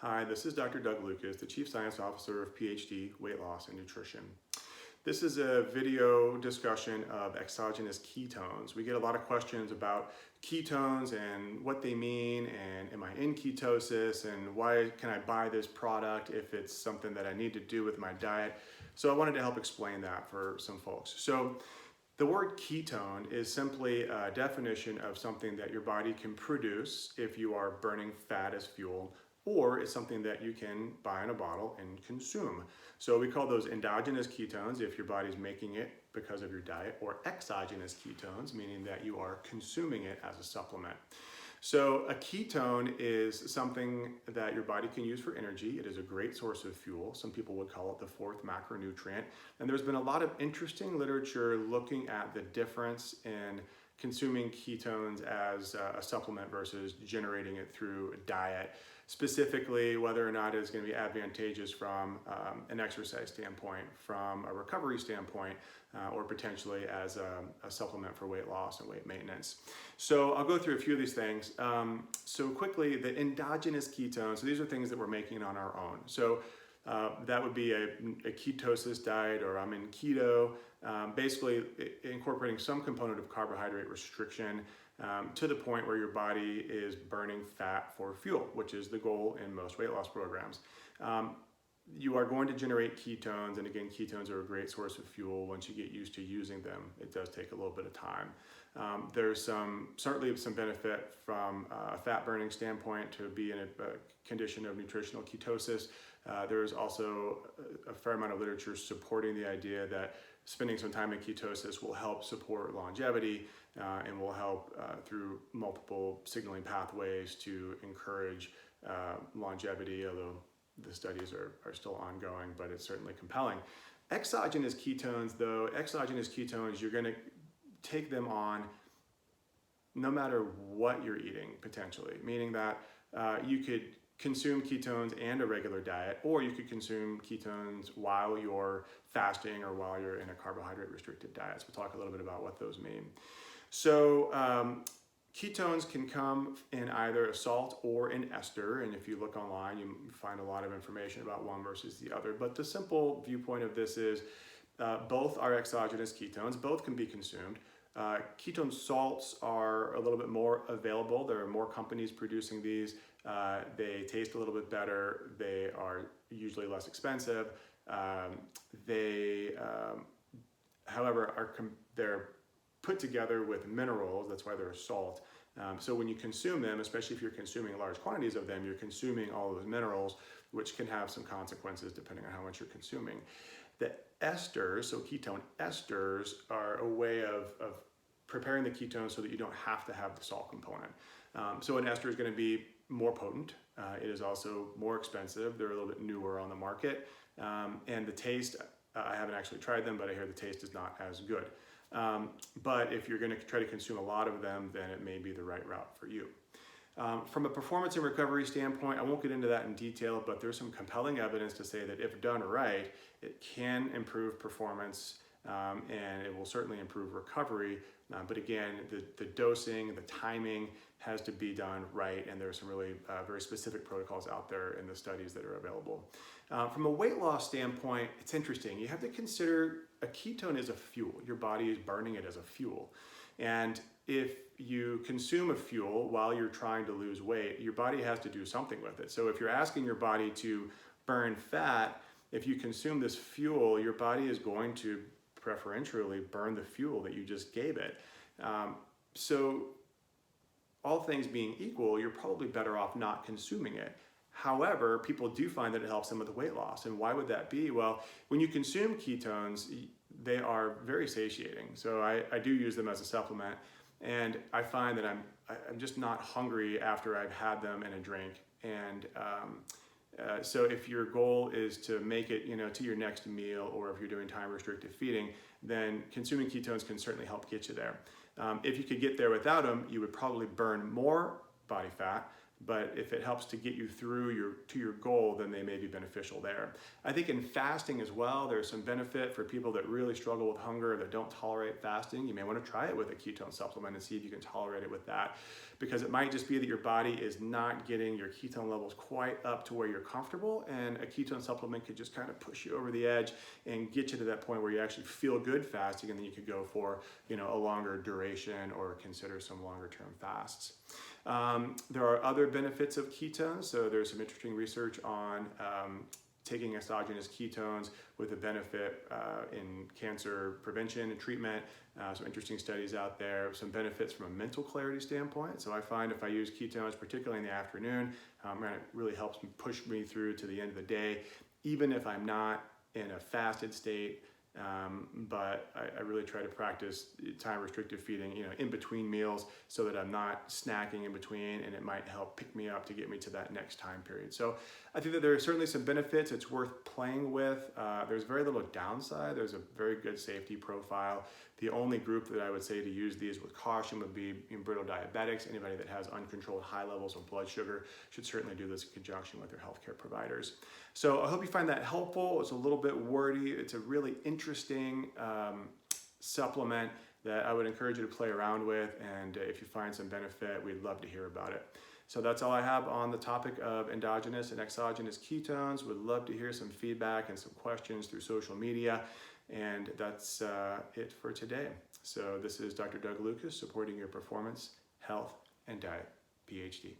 Hi, this is Dr. Doug Lucas, the Chief Science Officer of PhD Weight Loss and Nutrition. This is a video discussion of exogenous ketones. We get a lot of questions about ketones and what they mean, and am I in ketosis, and why can I buy this product if it's something that I need to do with my diet. So I wanted to help explain that for some folks. So the word ketone is simply a definition of something that your body can produce if you are burning fat as fuel, or it's something that you can buy in a bottle and consume. So we call those endogenous ketones if your body's making it because of your diet, or exogenous ketones, meaning that you are consuming it as a supplement. So a ketone is something that your body can use for energy. It is a great source of fuel. Some people would call it the fourth macronutrient. And there's been a lot of interesting literature looking at the difference in consuming ketones as a supplement versus generating it through diet, specifically whether or not it's going to be advantageous from an exercise standpoint, from a recovery standpoint, or potentially as a supplement for weight loss and weight maintenance. So I'll go through a few of these things. So quickly, the endogenous ketones, so these are things that we're making on our own. So that would be a ketosis diet, or I'm in keto, basically incorporating some component of carbohydrate restriction to the point where your body is burning fat for fuel, which is the goal in most weight loss programs. You are going to generate ketones, and again, ketones are a great source of fuel once you get used to using them. It does take a little bit of time. There's certainly some benefit from a fat burning standpoint to be in a condition of nutritional ketosis. There's also a fair amount of literature supporting the idea that spending some time in ketosis will help support longevity and will help through multiple signaling pathways to encourage longevity, although the studies are still ongoing, but it's certainly compelling. Exogenous ketones, you're going to take them on no matter what you're eating, potentially, meaning that you could consume ketones and a regular diet, or you could consume ketones while you're fasting or while you're in a carbohydrate restricted diet. So we'll talk a little bit about what those mean. So ketones can come in either a salt or an ester, and if you look online, you find a lot of information about one versus the other. But the simple viewpoint of this is both are exogenous ketones, both can be consumed. Ketone salts are a little bit more available. There are more companies producing these. They taste a little bit better. They are usually less expensive. However, they're put together with minerals. That's why they're a salt. So when you consume them, especially if you're consuming large quantities of them, you're consuming all those minerals, which can have some consequences depending on how much you're consuming. The esters, so ketone esters, are a way of preparing the ketones so that you don't have to have the salt component. So an ester is going to be more potent. It is also more expensive. They're a little bit newer on the market. And the taste, I haven't actually tried them, but I hear the taste is not as good. But if you're going to try to consume a lot of them, then it may be the right route for you. From a performance and recovery standpoint, I won't get into that in detail, but there's some compelling evidence to say that if done right, it can improve performance and it will certainly improve recovery. But again, the dosing, the timing has to be done right, and there are some really very specific protocols out there in the studies that are available. From a weight loss standpoint, it's interesting. You have to consider a ketone is a fuel. Your body is burning it as a fuel. And if you consume a fuel while you're trying to lose weight, your body has to do something with it. So if you're asking your body to burn fat, if you consume this fuel, your body is going to preferentially burn the fuel that you just gave it. So all things being equal, you're probably better off not consuming it. However, people do find that it helps them with the weight loss. And why would that be? Well, when you consume ketones, they are very satiating. So I do use them as a supplement, and I find that I'm just not hungry after I've had them in a drink. And so if your goal is to make it, to your next meal, or if you're doing time restricted feeding, then consuming ketones can certainly help get you there. If you could get there without them, you would probably burn more body fat. but if it helps to get you through to your goal, then they may be beneficial there. I think in fasting as well, there's some benefit for people that really struggle with hunger, that don't tolerate fasting. You may want to try it with a ketone supplement and see if you can tolerate it with that, because it might just be that your body is not getting your ketone levels quite up to where you're comfortable, and a ketone supplement could just kind of push you over the edge and get you to that point where you actually feel good fasting, and then you could go for, you know, a longer duration or consider some longer term fasts. There are other benefits of ketones. So there's some interesting research on taking exogenous ketones with a benefit in cancer prevention and treatment. Some interesting studies out there, some benefits from a mental clarity standpoint. So I find if I use ketones, particularly in the afternoon, it really helps me push me through to the end of the day, even if I'm not in a fasted state. But I really try to practice time restricted feeding, you know, in between meals, so that I'm not snacking in between, and it might help pick me up to get me to that next time period. So I think that there are certainly some benefits. It's worth playing with. There's very little downside. There's a very good safety profile. The only group that I would say to use these with caution would be brittle diabetics. Anybody that has uncontrolled high levels of blood sugar should certainly do this in conjunction with their healthcare providers. So I hope you find that helpful. It's a little bit wordy. It's a really interesting supplement that I would encourage you to play around with. And if you find some benefit, we'd love to hear about it. So that's all I have on the topic of endogenous and exogenous ketones. Would love to hear some feedback and some questions through social media. And that's it for today. So this is Dr. Doug Lucas, supporting your performance, health, and diet, PhD.